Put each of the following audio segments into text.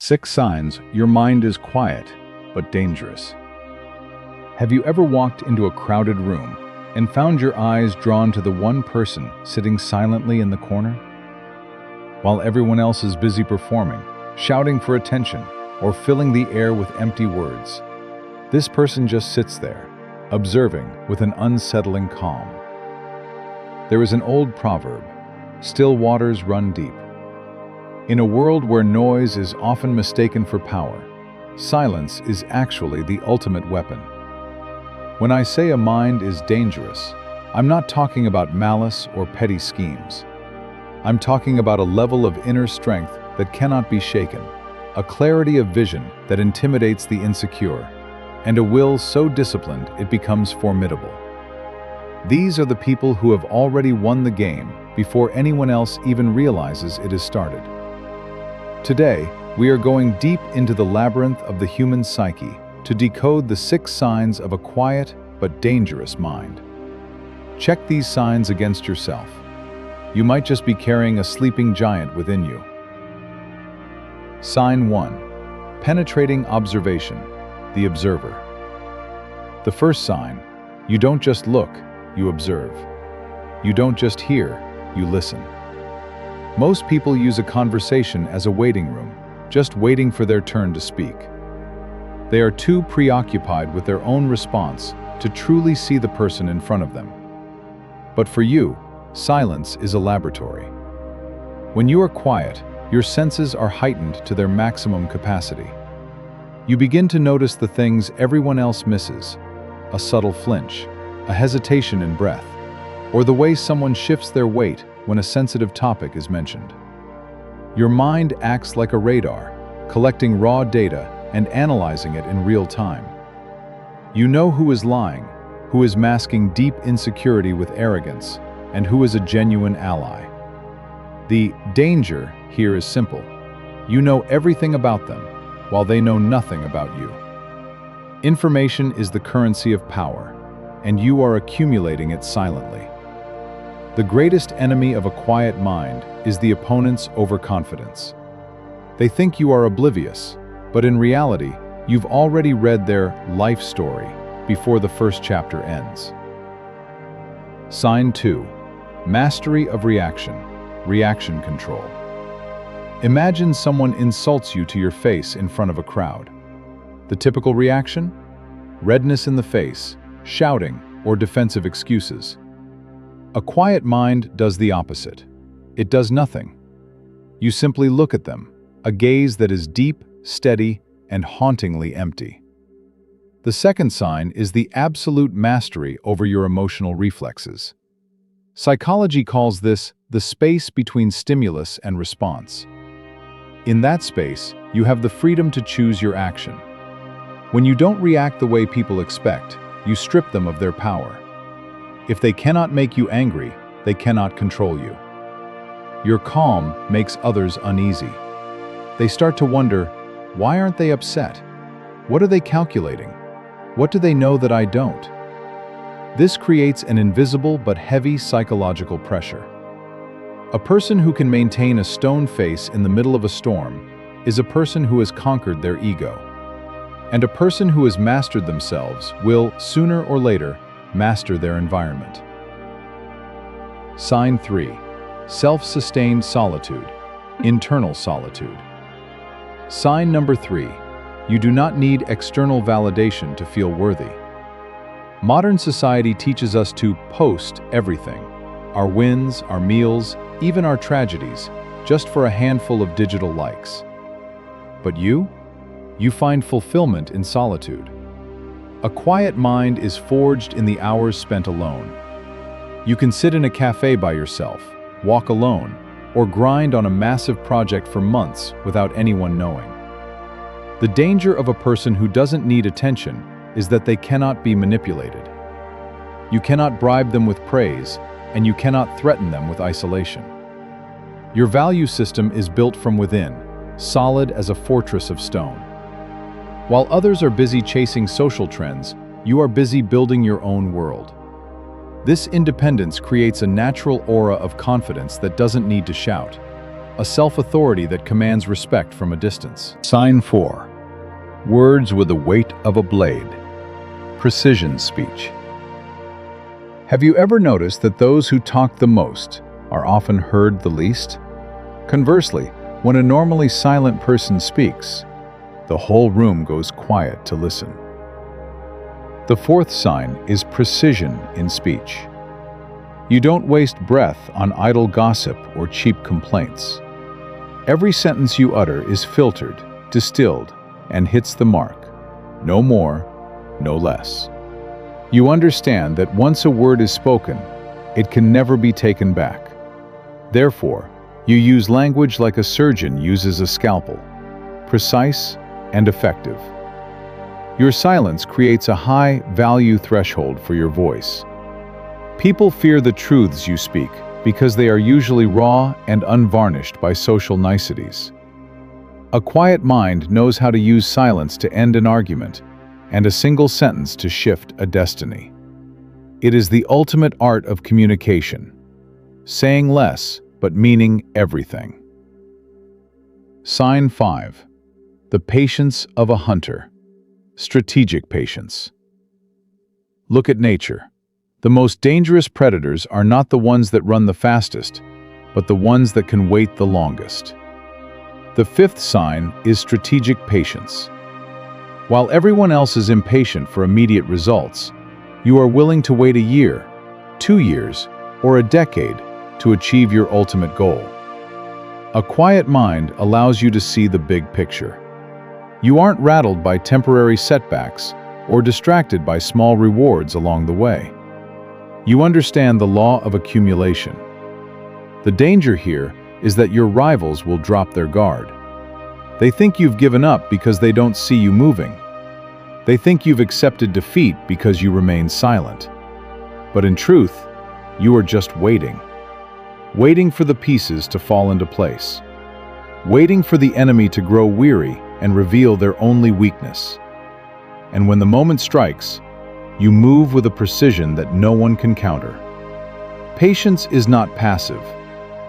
6 signs your mind is quiet but dangerous. Have you ever walked into a crowded room and found your eyes drawn to the one person sitting silently in the corner? While everyone else is busy performing, shouting for attention, or filling the air with empty words, this person just sits there, observing with an unsettling calm. There is an old proverb, "Still waters run deep." In a world where noise is often mistaken for power, silence is actually the ultimate weapon. When I say a mind is dangerous, I'm not talking about malice or petty schemes. I'm talking about a level of inner strength that cannot be shaken, a clarity of vision that intimidates the insecure, and a will so disciplined it becomes formidable. These are the people who have already won the game before anyone else even realizes it has started. Today, we are going deep into the labyrinth of the human psyche to decode the 6 signs of a quiet but dangerous mind. Check these signs against yourself. You might just be carrying a sleeping giant within you. Sign 1. Penetrating observation, the observer. The first sign, you don't just look, you observe. You don't just hear, you listen. Most people use a conversation as a waiting room, just waiting for their turn to speak. They are too preoccupied with their own response to truly see the person in front of them. But for you, silence is a laboratory. When you are quiet, your senses are heightened to their maximum capacity. You begin to notice the things everyone else misses: a subtle flinch, a hesitation in breath, or the way someone shifts their weight when a sensitive topic is mentioned. Your mind acts like a radar, collecting raw data and analyzing it in real time. You know who is lying, who is masking deep insecurity with arrogance, and who is a genuine ally. The danger here is simple. You know everything about them, while they know nothing about you. Information is the currency of power, and you are accumulating it silently. The greatest enemy of a quiet mind is the opponent's overconfidence. They think you are oblivious, but in reality, you've already read their life story before the first chapter ends. Sign 2. Mastery of reaction, reaction control. Imagine someone insults you to your face in front of a crowd. The typical reaction? Redness in the face, shouting, or defensive excuses. A quiet mind does the opposite. It does nothing. You simply look at them, a gaze that is deep, steady, and hauntingly empty. The second sign is the absolute mastery over your emotional reflexes. Psychology calls this the space between stimulus and response. In that space, you have the freedom to choose your action. When you don't react the way people expect, you strip them of their power. If they cannot make you angry, they cannot control you. Your calm makes others uneasy. They start to wonder, why aren't they upset? What are they calculating? What do they know that I don't? This creates an invisible but heavy psychological pressure. A person who can maintain a stone face in the middle of a storm is a person who has conquered their ego. And a person who has mastered themselves will, sooner or later, master their environment. Sign 3. Self-sustained solitude, internal solitude. Sign number 3. You do not need external validation to feel worthy. Modern society teaches us to post everything, our wins, our meals, even our tragedies, just for a handful of digital likes. But you find fulfillment in solitude. A quiet mind is forged in the hours spent alone. You can sit in a cafe by yourself, walk alone, or grind on a massive project for months without anyone knowing. The danger of a person who doesn't need attention is that they cannot be manipulated. You cannot bribe them with praise, and you cannot threaten them with isolation. Your value system is built from within, solid as a fortress of stone. While others are busy chasing social trends, you are busy building your own world. This independence creates a natural aura of confidence that doesn't need to shout. a self-authority that commands respect from a distance. Sign 4. Words with the weight of a blade. Precision speech. Have you ever noticed that those who talk the most are often heard the least? Conversely, when a normally silent person speaks, the whole room goes quiet to listen. The fourth sign is precision in speech. You don't waste breath on idle gossip or cheap complaints. Every sentence you utter is filtered, distilled, and hits the mark. No more, no less. You understand that once a word is spoken, it can never be taken back. Therefore, you use language like a surgeon uses a scalpel, precise and effective. Your silence creates a high value threshold for your voice. People fear the truths you speak because they are usually raw and unvarnished by social niceties. A quiet mind knows how to use silence to end an argument, and a single sentence to shift a destiny. It is the ultimate art of communication, saying less but meaning everything. Sign 5. The patience of a hunter. Strategic patience. Look at nature. The most dangerous predators are not the ones that run the fastest, but the ones that can wait the longest. The fifth sign is strategic patience. While everyone else is impatient for immediate results, you are willing to wait a year, 2 years, or a decade to achieve your ultimate goal. A quiet mind allows you to see the big picture. You aren't rattled by temporary setbacks or distracted by small rewards along the way. You understand the law of accumulation. The danger here is that your rivals will drop their guard. They think you've given up because they don't see you moving. They think you've accepted defeat because you remain silent. But in truth, you are just waiting. Waiting for the pieces to fall into place. Waiting for the enemy to grow weary and reveal their only weakness. And when the moment strikes, you move with a precision that no one can counter. Patience is not passive.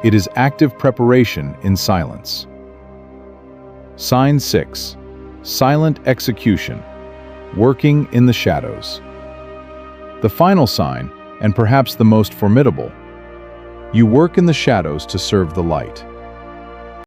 It is active preparation in silence. Sign 6. Silent execution. Working in the shadows. The final sign, and perhaps the most formidable, you work in the shadows to serve the light.